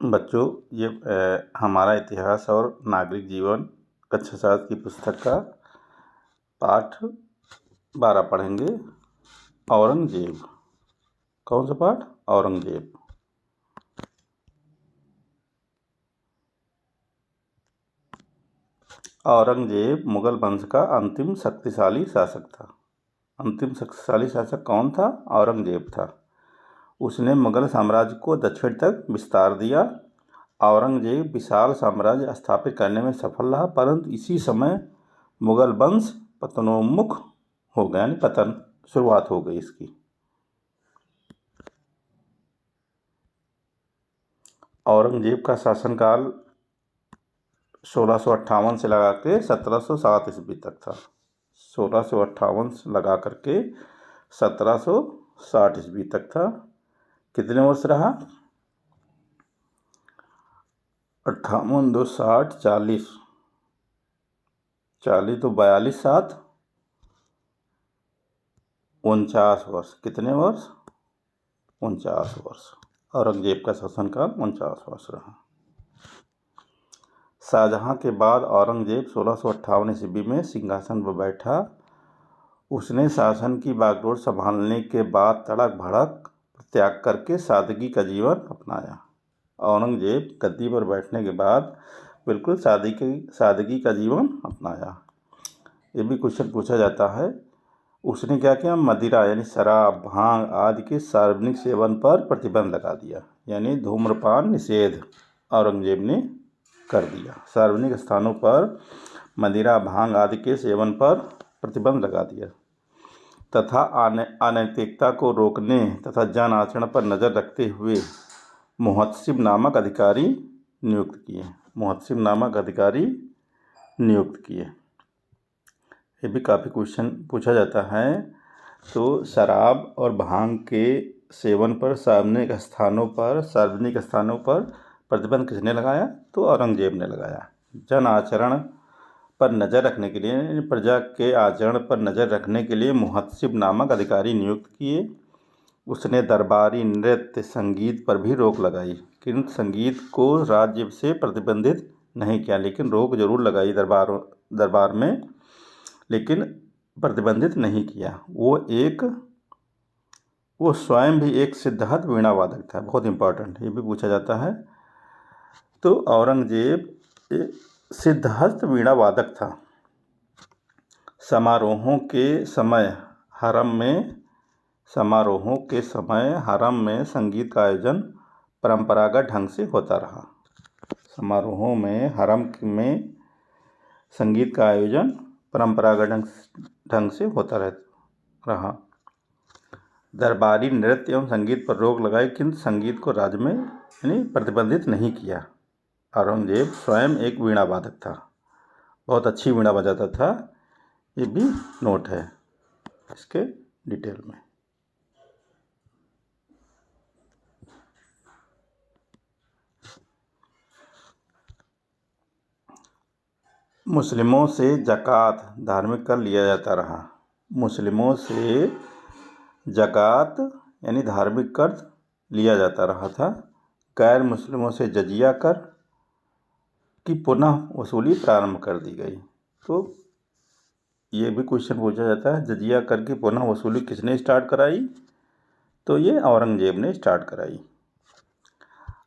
बच्चों, ये हमारा इतिहास और नागरिक जीवन कक्षा 7 की पुस्तक का पाठ 12 पढ़ेंगे। औरंगजेब। कौन सा पाठ? औरंगजेब। औरंगजेब मुगल वंश का अंतिम शक्तिशाली शासक था। अंतिम शक्तिशाली शासक कौन था? औरंगजेब था। उसने मुगल साम्राज्य को दक्षिण तक विस्तार दिया। औरंगजेब विशाल साम्राज्य स्थापित करने में सफल रहा, परंतु इसी समय मुगल वंश पतनोन्मुख हो गया, यानी पतन शुरुआत हो गई इसकी। औरंगजेब का शासनकाल 1658 से लगा के 1707 ईस्वी तक था। 1658 से लगा करके 1760 ईस्वी तक था। कितने वर्ष रहा? 58, 2, 60, 40, 40 तो 42, 7, 49 वर्ष। कितने वर्ष? 49 वर्ष। औरंगजेब का शासनकाल 49 वर्ष रहा। शाहजहां के बाद औरंगजेब 1658 ईस्वी में सिंहासन पर बैठा। उसने शासन की बागडोर संभालने के बाद तड़क भड़क त्याग करके सादगी का जीवन अपनाया। औरंगजेब गद्दी पर बैठने के बाद बिल्कुल सादगी का जीवन अपनाया। ये भी क्वेश्चन पूछा जाता है। उसने क्या किया? मदिरा यानी शराब, भांग आदि के सार्वजनिक सेवन पर प्रतिबंध लगा दिया, यानी धूम्रपान निषेध औरंगजेब ने कर दिया। सार्वजनिक स्थानों पर मदिरा, भांग आदि के सेवन पर प्रतिबंध लगा दिया तथा अनैतिकता को रोकने तथा जन आचरण पर नज़र रखते हुए मुहतसिब नामक अधिकारी नियुक्त किए। ये भी काफ़ी क्वेश्चन पूछा जाता है। तो शराब और भांग के सेवन पर सार्वजनिक स्थानों पर प्रतिबंध किसने लगाया? तो औरंगजेब ने लगाया। जन आचरण पर नज़र रखने के लिए, प्रजा के आचरण पर नज़र रखने के लिए मुहतसिब नामक अधिकारी नियुक्त किए। उसने दरबारी नृत्य संगीत पर भी रोक लगाई, किंतु संगीत को राज्य से प्रतिबंधित नहीं किया, लेकिन रोक जरूर लगाई दरबार में, लेकिन प्रतिबंधित नहीं किया। वो स्वयं भी एक सिद्धहस्त वीणा वादक था। बहुत इंपॉर्टेंट, ये भी पूछा जाता है। तो औरंगजेब एक सिद्धहस्त वीणा वादक था। समारोहों के समय हरम में संगीत का आयोजन परंपरागत ढंग से होता रहा। समारोहों में हरम में संगीत का आयोजन परंपरागत ढंग से होता रहा। दरबारी नृत्य एवं संगीत पर रोक लगाई, किंतु संगीत को राज्य में यानी प्रतिबंधित नहीं किया। औरंगजेब स्वयं एक वीणा वादक था, बहुत अच्छी वीणा बजाता था। ये भी नोट है इसके डिटेल में। मुस्लिमों से ज़कात धार्मिक कर लिया जाता रहा। मुस्लिमों से ज़कात यानी धार्मिक कर लिया जाता रहा था। गैर मुस्लिमों से जजिया कर की पुनः वसूली प्रारंभ कर दी गई। तो ये भी क्वेश्चन पूछा जाता है, जजिया कर की पुनः वसूली किसने स्टार्ट कराई? तो ये औरंगजेब ने स्टार्ट कराई।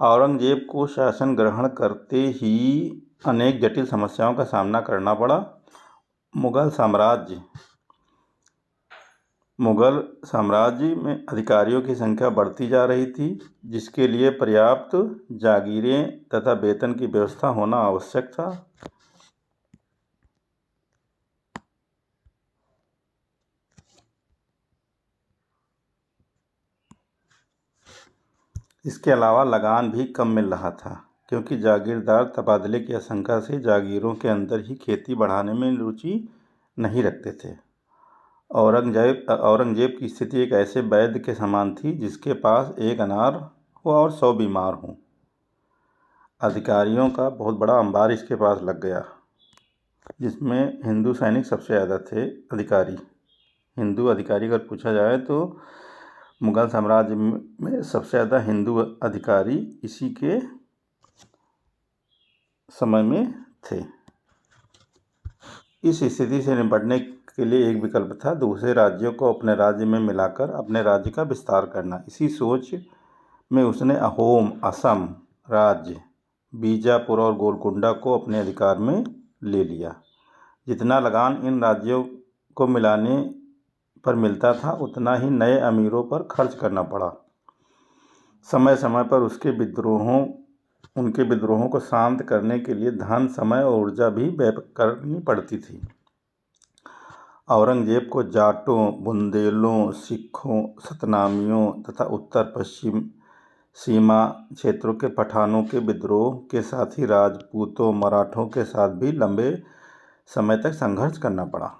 औरंगजेब को शासन ग्रहण करते ही अनेक जटिल समस्याओं का सामना करना पड़ा। मुगल साम्राज्य में अधिकारियों की संख्या बढ़ती जा रही थी, जिसके लिए पर्याप्त जागीरें तथा वेतन की व्यवस्था होना आवश्यक था। इसके अलावा लगान भी कम मिल रहा था, क्योंकि जागीरदार तबादले की आशंका से जागीरों के अंदर ही खेती बढ़ाने में रुचि नहीं रखते थे। औरंगजेब की स्थिति एक ऐसे वैद्य के समान थी जिसके पास एक अनार हो और 100 बीमार हों। अधिकारियों का बहुत बड़ा अंबार इसके पास लग गया, जिसमें हिंदू सैनिक सबसे ज़्यादा थे। हिंदू अधिकारी अगर पूछा जाए तो मुगल साम्राज्य में सबसे ज़्यादा हिंदू अधिकारी इसी के समय में थे। इस स्थिति से निपटने के लिए एक विकल्प था दूसरे राज्यों को अपने राज्य में मिलाकर अपने राज्य का विस्तार करना। इसी सोच में उसने अहोम, असम राज्य, बीजापुर और गोलकुंडा को अपने अधिकार में ले लिया। जितना लगान इन राज्यों को मिलाने पर मिलता था उतना ही नए अमीरों पर खर्च करना पड़ा। समय समय पर उनके विद्रोहों को शांत करने के लिए धन, समय और ऊर्जा भी व्यय करनी पड़ती थी। औरंगजेब को जाटों, बुंदेलों, सिखों, सतनामियों तथा उत्तर पश्चिम सीमा क्षेत्रों के पठानों के विद्रोह के साथ ही राजपूतों, मराठों के साथ भी लंबे समय तक संघर्ष करना पड़ा।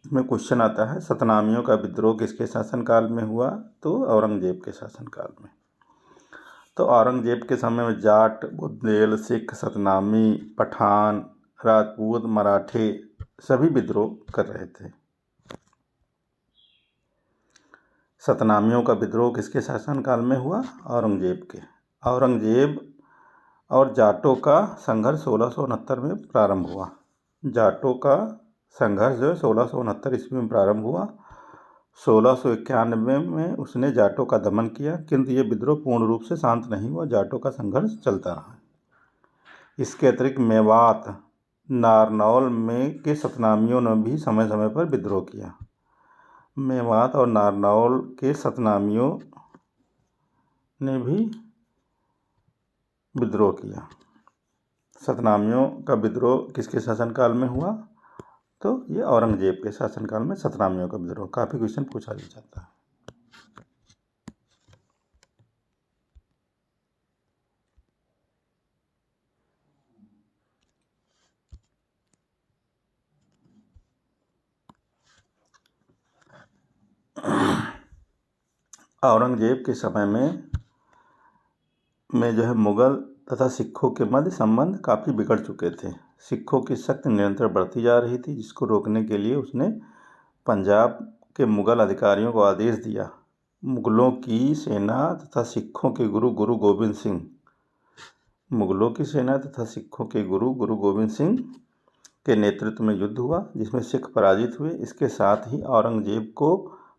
इसमें क्वेश्चन आता है सतनामियों का विद्रोह किसके शासनकाल में हुआ? तो औरंगजेब के शासनकाल में। तो औरंगजेब के समय में जाट, बुंदेल, सिख, सतनामी, पठान, राजपूत, मराठे सभी विद्रोह कर रहे थे। सतनामियों का विद्रोह किसके शासनकाल में हुआ? औरंगजेब के। औरंगजेब और जाटों का संघर्ष 1669 में प्रारंभ हुआ। जाटों का संघर्ष जो है 1669 ईस्वी में प्रारंभ हुआ। 1691 में उसने जाटों का दमन किया, किंतु ये विद्रोह पूर्ण रूप से शांत नहीं हुआ। जाटों का संघर्ष चलता रहा। इसके अतिरिक्त मेवात, नारनौल में के सतनामियों ने भी समय समय पर विद्रोह किया। मेवात और नारनौल के सतनामियों ने भी विद्रोह किया। सतनामियों का विद्रोह किसके शासनकाल में हुआ? तो ये औरंगजेब के शासनकाल में सतनामियों का विद्रोह। काफ़ी क्वेश्चन पूछा जाता है। औरंगजेब के समय में जो है मुगल तथा सिखों के मध्य संबंध काफ़ी बिगड़ चुके थे। सिखों की सख्त नियंत्रण बढ़ती जा रही थी, जिसको रोकने के लिए उसने पंजाब के मुगल अधिकारियों को आदेश दिया। मुगलों की सेना तथा सिखों के गुरु गुरु गोविंद सिंह के नेतृत्व में युद्ध हुआ, जिसमें सिख पराजित हुए। इसके साथ ही औरंगजेब को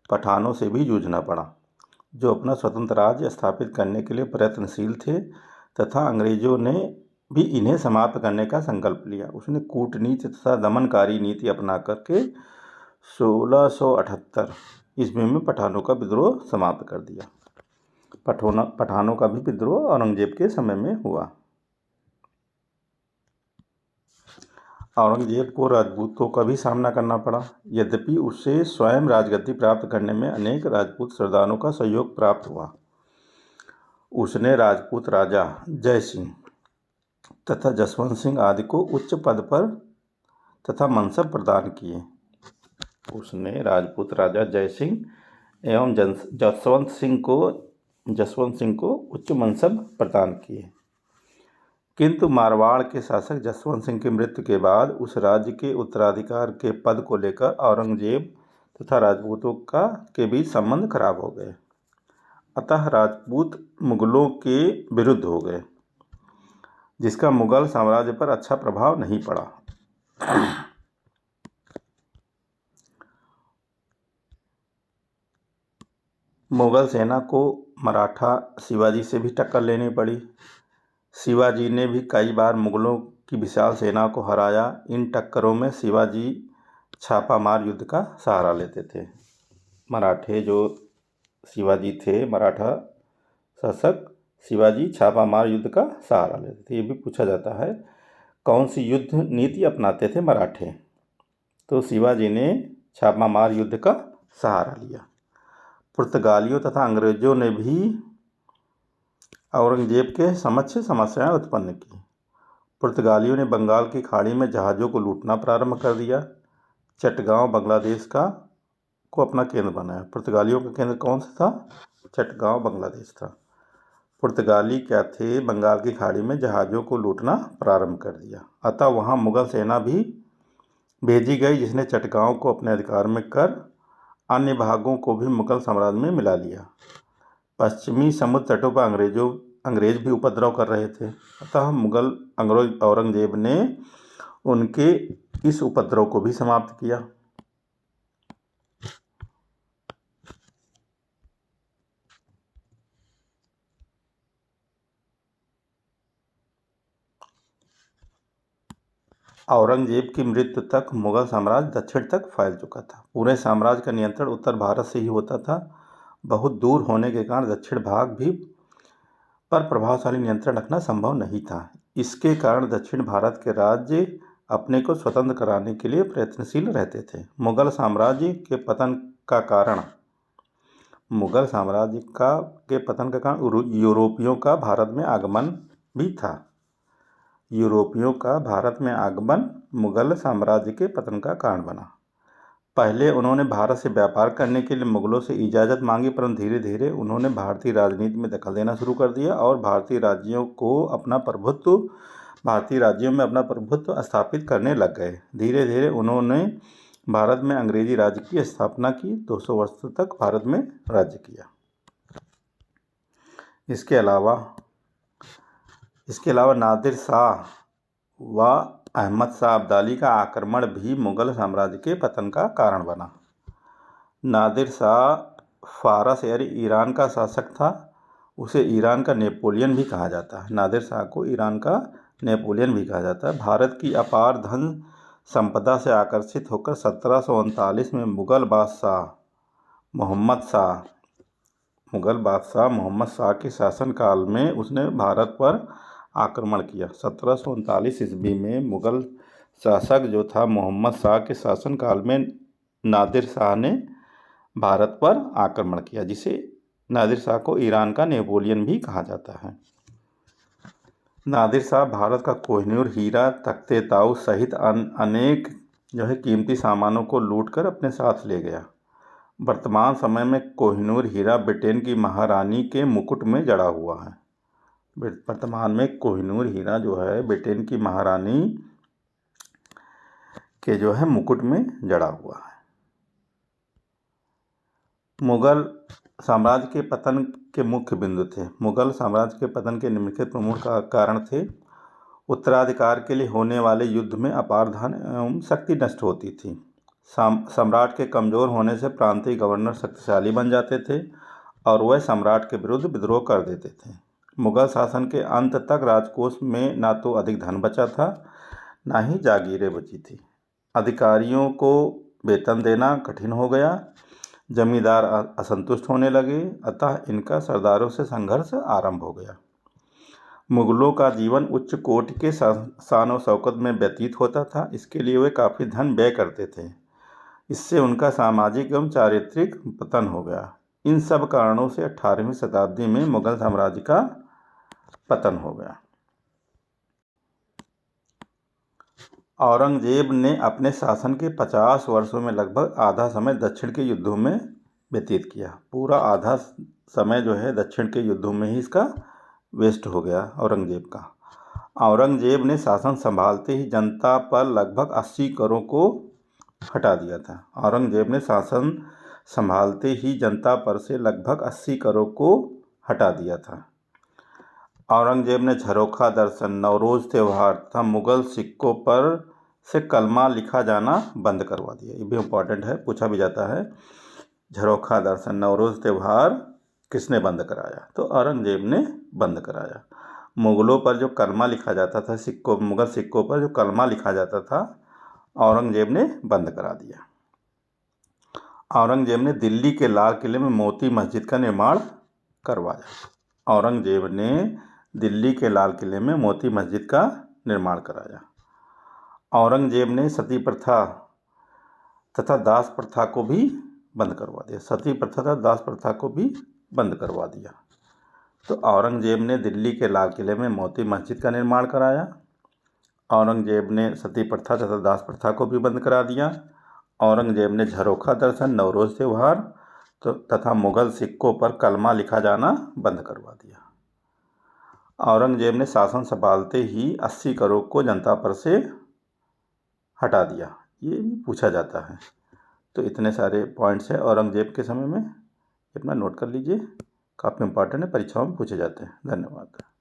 पठानों से भी जूझना पड़ा, जो अपना स्वतंत्र राज्य स्थापित करने के लिए प्रयत्नशील थे तथा अंग्रेजों ने भी इन्हें समाप्त करने का संकल्प लिया। उसने कूटनीति तथा दमनकारी नीति अपना करके 1678 ईस्वी में पठानों का विद्रोह समाप्त कर दिया। पठानों का भी विद्रोह औरंगजेब के समय में हुआ। औरंगजेब को राजपूतों का भी सामना करना पड़ा। यद्यपि उसे स्वयं राजगद्दी प्राप्त करने में अनेक राजपूत सरदारों का सहयोग प्राप्त हुआ। उसने राजपूत राजा जय सिंह तथा जसवंत सिंह आदि को उच्च पद पर तथा मनसब प्रदान किए। उसने राजपूत राजा जय सिंह एवं जसवंत सिंह को उच्च मनसब प्रदान किए। किंतु मारवाड़ के शासक जसवंत सिंह की मृत्यु के बाद उस राज्य के उत्तराधिकार के पद को लेकर औरंगजेब तथा राजपूतों के बीच संबंध खराब हो गए। अतः राजपूत मुगलों के विरुद्ध हो गए, जिसका मुगल साम्राज्य पर अच्छा प्रभाव नहीं पड़ा। मुगल सेना को मराठा शिवाजी से भी टक्कर लेनी पड़ी। शिवाजी ने भी कई बार मुगलों की विशाल सेना को हराया। इन टक्करों में शिवाजी छापामार युद्ध का सहारा लेते थे। मराठा शासक शिवाजी छापामार युद्ध का सहारा लेते थे। ये भी पूछा जाता है कौन सी युद्ध नीति अपनाते थे मराठे? तो शिवाजी ने छापामार युद्ध का सहारा लिया। पुर्तगालियों तथा अंग्रेजों ने भी औरंगजेब के समक्ष समस्याएं उत्पन्न की। पुर्तगालियों ने बंगाल की खाड़ी में जहाज़ों को लूटना प्रारंभ कर दिया। चटगांव बांग्लादेश को अपना केंद्र बनाया। पुर्तगालियों का केंद्र कौन सा था? चटगांव बांग्लादेश था। पुर्तगाली क्या थे? बंगाल की खाड़ी में जहाज़ों को लूटना प्रारंभ कर दिया। अतः वहाँ मुगल सेना भी भेजी गई, जिसने चटगांव को अपने अधिकार में कर अन्य भागों को भी मुगल साम्राज्य में मिला लिया। पश्चिमी समुद्र तटों पर अंग्रेजों अंग्रेज भी उपद्रव कर रहे थे। अतः मुगल अंग्रेज औरंगजेब ने उनके इस उपद्रव को भी समाप्त किया। औरंगजेब की मृत्यु तक मुगल साम्राज्य दक्षिण तक फैल चुका था। पूरे साम्राज्य का नियंत्रण उत्तर भारत से ही होता था। बहुत दूर होने के कारण दक्षिण भाग भी पर प्रभावशाली नियंत्रण रखना संभव नहीं था। इसके कारण दक्षिण भारत के राज्य अपने को स्वतंत्र कराने के लिए प्रयत्नशील रहते थे। मुगल साम्राज्य के पतन का कारण यूरोपियों का भारत में आगमन भी था। यूरोपियों का भारत में आगमन मुगल साम्राज्य के पतन का कारण बना। पहले उन्होंने भारत से व्यापार करने के लिए मुगलों से इजाज़त मांगी, परंतु धीरे धीरे उन्होंने भारतीय राजनीति में दखल देना शुरू कर दिया और भारतीय राज्यों में अपना प्रभुत्व स्थापित करने लग गए। धीरे धीरे उन्होंने भारत में अंग्रेजी राज्य की स्थापना की। 200 वर्ष तक भारत में राज्य किया। इसके अलावा नादिर शाह व अहमद शाह अब्दाली का आक्रमण भी मुगल साम्राज्य के पतन का कारण बना। नादिर शाह फारस यानी ईरान का शासक था। उसे ईरान का नेपोलियन भी कहा जाता है। नादिर शाह को ईरान का नेपोलियन भी कहा जाता है। भारत की अपार धन संपदा से आकर्षित होकर 1739 में मुगल बादशाह मोहम्मद शाह के शासनकाल में उसने भारत पर आक्रमण किया। 1739 ईस्वी में मुगल शासक जो था मोहम्मद शाह के शासनकाल में नादिर शाह ने भारत पर आक्रमण किया, जिसे नादिर शाह को ईरान का नेपोलियन भी कहा जाता है। नादिर शाह भारत का कोहिनूर हीरा, तख्ते ताऊस सहित अनेक कीमती सामानों को लूटकर अपने साथ ले गया। वर्तमान समय में कोहिनूर हीरा ब्रिटेन की महारानी के मुकुट में जड़ा हुआ है। वर्तमान में कोहिनूर हीरा जो है ब्रिटेन की महारानी के मुकुट में जड़ा हुआ है। मुगल साम्राज्य के पतन के मुख्य बिंदु थे। मुगल साम्राज्य के पतन के निम्नलिखित प्रमुख कारण थे। उत्तराधिकार के लिए होने वाले युद्ध में अपार धन एवं शक्ति नष्ट होती थी। सम्राट के कमज़ोर होने से प्रांतीय गवर्नर शक्तिशाली बन जाते थे और वह सम्राट के विरुद्ध विद्रोह कर देते थे। मुगल शासन के अंत तक राजकोष में ना तो अधिक धन बचा था, ना ही जागीरें बची थी। अधिकारियों को वेतन देना कठिन हो गया। जमींदार असंतुष्ट होने लगे, अतः इनका सरदारों से संघर्ष आरंभ हो गया। मुगलों का जीवन उच्च कोटि के शान और शौकत में व्यतीत होता था। इसके लिए वे काफ़ी धन व्यय करते थे। इससे उनका सामाजिक एवं चारित्रिक पतन हो गया। इन सब कारणों से 18वीं शताब्दी में मुगल साम्राज्य का पतन हो गया। औरंगजेब ने अपने शासन के 50 वर्षों में लगभग आधा समय दक्षिण के युद्धों में व्यतीत किया। पूरा आधा समय दक्षिण के युद्धों में ही इसका वेस्ट हो गया औरंगजेब का। औरंगजेब ने शासन संभालते ही जनता पर लगभग 80 करों को हटा दिया था। औरंगजेब ने शासन संभालते ही जनता पर से लगभग 80 करों को हटा दिया था। औरंगजेब ने झरोखा दर्शन, नवरोज़ त्यौहार तथा मुगल सिक्कों पर से कलमा लिखा जाना बंद करवा दिया। ये भी इम्पोर्टेंट है, पूछा भी जाता है। झरोखा दर्शन, नवरोज़ त्यौहार किसने बंद कराया? तो औरंगजेब ने बंद कराया। मुगलों पर जो कलमा लिखा जाता था, मुगल सिक्कों पर जो कलमा लिखा जाता था, औरंगजेब ने बंद करा दिया। औरंगजेब ने दिल्ली के लाल किले में मोती मस्जिद का निर्माण करवाया। औरंगजेब ने दिल्ली के लाल किले में मोती मस्जिद का निर्माण कराया। औरंगजेब ने सती प्रथा तथा दास प्रथा को भी बंद करवा दिया। सती प्रथा तथा दास प्रथा को भी बंद करवा दिया। तो औरंगजेब ने दिल्ली के लाल किले में मोती मस्जिद का निर्माण कराया। औरंगजेब ने सती प्रथा तथा दास प्रथा को भी बंद करा दिया। औरंगजेब ने झरोखा दर्शन, नवरोज़ त्यौहार तथा मुगल सिक्कों पर कलमा लिखा जाना बंद करवा दिया। औरंगजेब ने शासन संभालते ही 80 करोड़ को जनता पर से हटा दिया। ये भी पूछा जाता है। तो इतने सारे पॉइंट्स हैं औरंगजेब के समय में, अपना नोट कर लीजिए। काफ़ी इंपॉर्टेंट है, परीक्षाओं में पूछे जाते हैं। धन्यवाद।